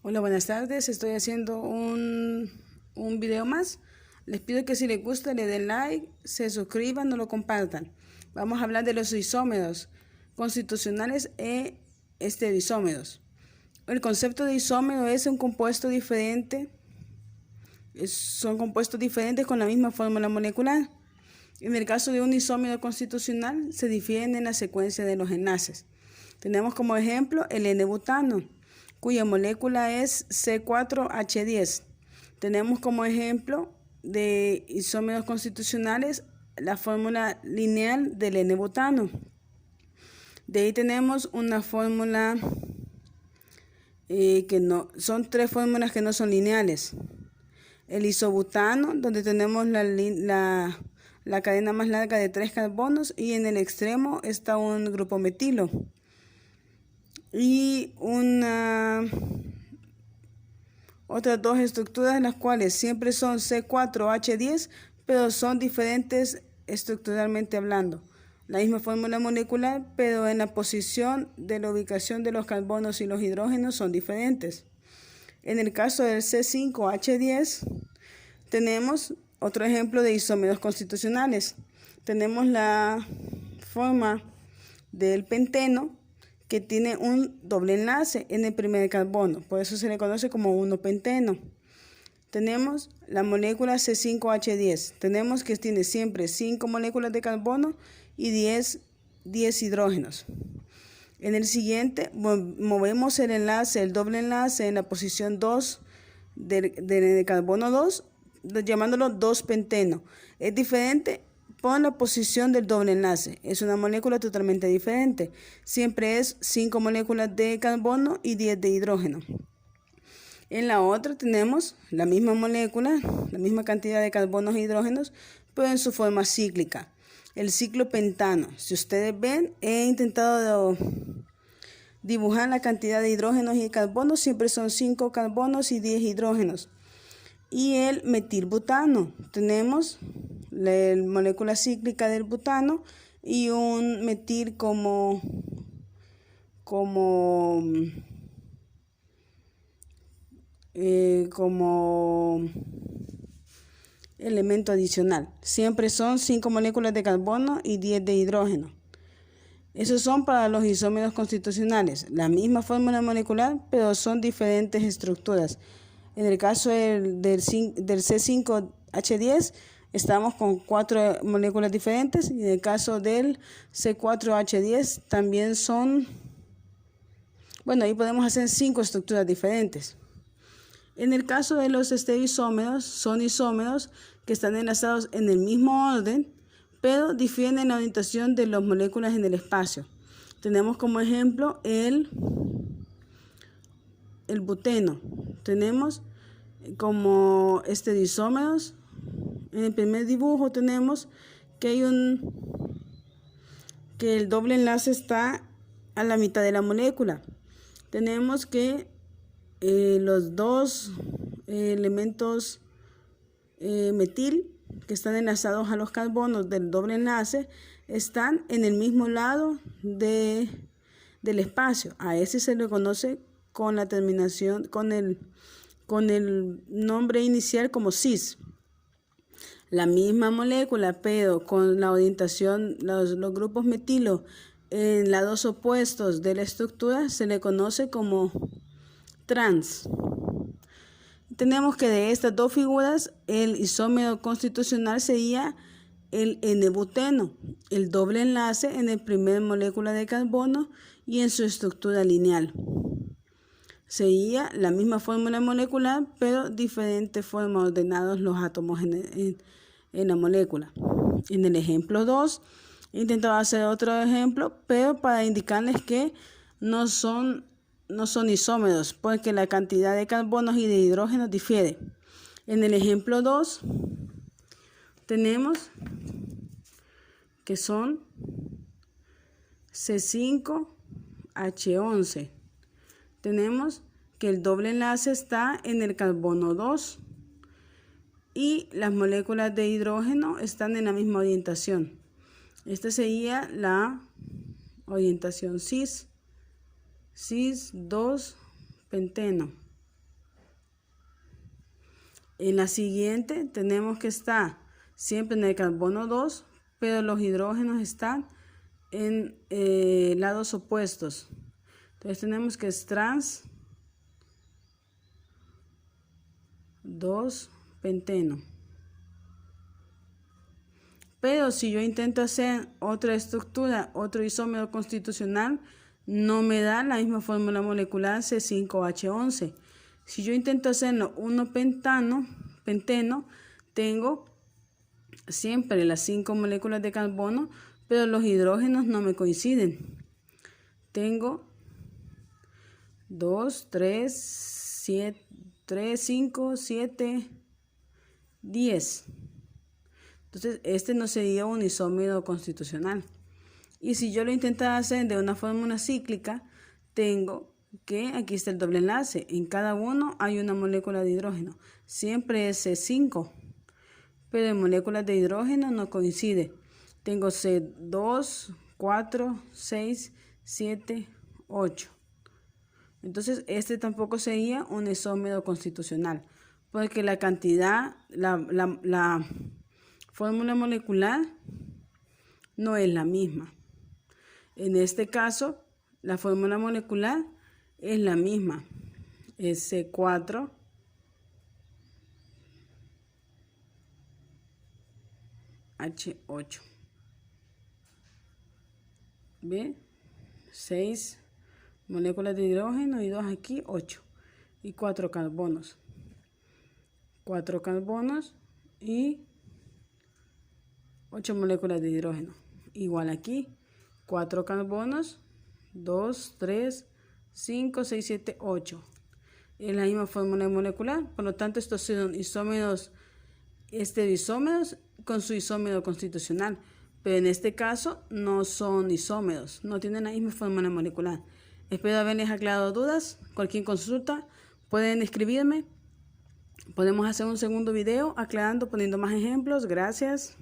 Hola, buenas tardes. Estoy haciendo un video más. Les pido que si les gusta le den like, se suscriban o lo compartan. Vamos a hablar de los isómeros constitucionales e estereoisómeros. El concepto de isómero es un compuesto diferente. Son compuestos diferentes con la misma fórmula molecular. En el caso de un isómero constitucional se difieren en la secuencia de los enlaces. Tenemos como ejemplo el N-butano, cuya molécula es C4H10. Tenemos como ejemplo de isómeros constitucionales la fórmula lineal del N-butano. De ahí tenemos una fórmula son tres fórmulas que no son lineales. El isobutano, donde tenemos la cadena más larga de 3 carbonos y en el extremo está un grupo metilo. Y otras dos estructuras, las cuales siempre son C4H10, pero son diferentes estructuralmente hablando. La misma fórmula molecular, pero en la posición de la ubicación de los carbonos y los hidrógenos son diferentes. En el caso del C5H10, tenemos otro ejemplo de isómeros constitucionales. Tenemos la forma del penteno, que tiene un doble enlace en el primer carbono, por eso se le conoce como 1-penteno. Tenemos la molécula C5H10, tenemos que tiene siempre 5 moléculas de carbono y 10 hidrógenos. En el siguiente movemos el enlace, el doble enlace en la posición 2 del carbono 2, llamándolo 2-penteno. Es diferente por la posición del doble enlace. Es una molécula totalmente diferente. Siempre es 5 moléculas de carbono y 10 de hidrógeno. En la otra tenemos la misma molécula, la misma cantidad de carbonos e hidrógenos, pero en su forma cíclica. El ciclo pentano. Si ustedes ven, he intentado dibujar la cantidad de hidrógenos y carbonos. Siempre son 5 carbonos y 10 hidrógenos. Y el metilbutano. Tenemos la molécula cíclica del butano y un metil como elemento adicional. Siempre son 5 moléculas de carbono y 10 de hidrógeno. Esos son para los isómeros constitucionales. La misma fórmula molecular, pero son diferentes estructuras. En el caso del C5H10, estamos con 4 moléculas diferentes. Y en el caso del C4H10, también son... Bueno, ahí podemos hacer 5 estructuras diferentes. En el caso de los estereoisómeros, son isómeros que están enlazados en el mismo orden, pero difieren en la orientación de las moléculas en el espacio. Tenemos como ejemplo el buteno. Tenemos como estereoisómeros. En el primer dibujo tenemos que el doble enlace está a la mitad de la molécula. Tenemos que los dos elementos metil que están enlazados a los carbonos del doble enlace están en el mismo lado del espacio. A ese se le conoce con la terminación, con el nombre inicial como cis. La misma molécula, pero con la orientación, los grupos metilo en lados opuestos de la estructura, se le conoce como trans. Tenemos que de estas dos figuras, el isómero constitucional sería el N-buteno, el doble enlace en el primer molécula de carbono y en su estructura lineal. Sería la misma fórmula molecular, pero diferente forma ordenados los átomos en la molécula. En el ejemplo 2, he intentado hacer otro ejemplo, pero para indicarles que no son isómeros, porque la cantidad de carbonos y de hidrógenos difiere. En el ejemplo 2, tenemos que son C5H11. Tenemos que el doble enlace está en el carbono 2 y las moléculas de hidrógeno están en la misma orientación. Esta sería la orientación cis 2-penteno. En la siguiente tenemos que estar siempre en el carbono 2, pero los hidrógenos están en lados opuestos. Entonces tenemos que es trans 2 penteno. Pero si yo intento hacer otra estructura, otro isómero constitucional, no me da la misma fórmula molecular C5H11. Si yo intento hacerlo 1 penteno, tengo siempre las 5 moléculas de carbono, pero los hidrógenos no me coinciden. Tengo 2, 3, 5, 7, 10. Entonces, este no sería un isómero constitucional. Y si yo lo intentara hacer de una fórmula cíclica, tengo que aquí está el doble enlace. En cada uno hay una molécula de hidrógeno. Siempre es C5, pero en moléculas de hidrógeno no coincide. Tengo C2, 4, 6, 7, 8. Entonces, este tampoco sería un isómero constitucional, porque la cantidad, la fórmula molecular no es la misma. En este caso, la fórmula molecular es la misma. Es C4 H8. ¿Ve? 6 moléculas de hidrógeno y 2 aquí, 8. Y 4 carbonos. 4 carbonos y 8 moléculas de hidrógeno. Igual aquí, 4 carbonos, 2, 3, 5, 6, 7, 8. Es la misma fórmula molecular, por lo tanto estos son isómeros estereoisómeros con su isómero constitucional, pero en este caso no son isómeros, no tienen la misma fórmula molecular. Espero haberles aclarado dudas. Cualquier consulta pueden escribirme. Podemos hacer un segundo video aclarando, poniendo más ejemplos. Gracias.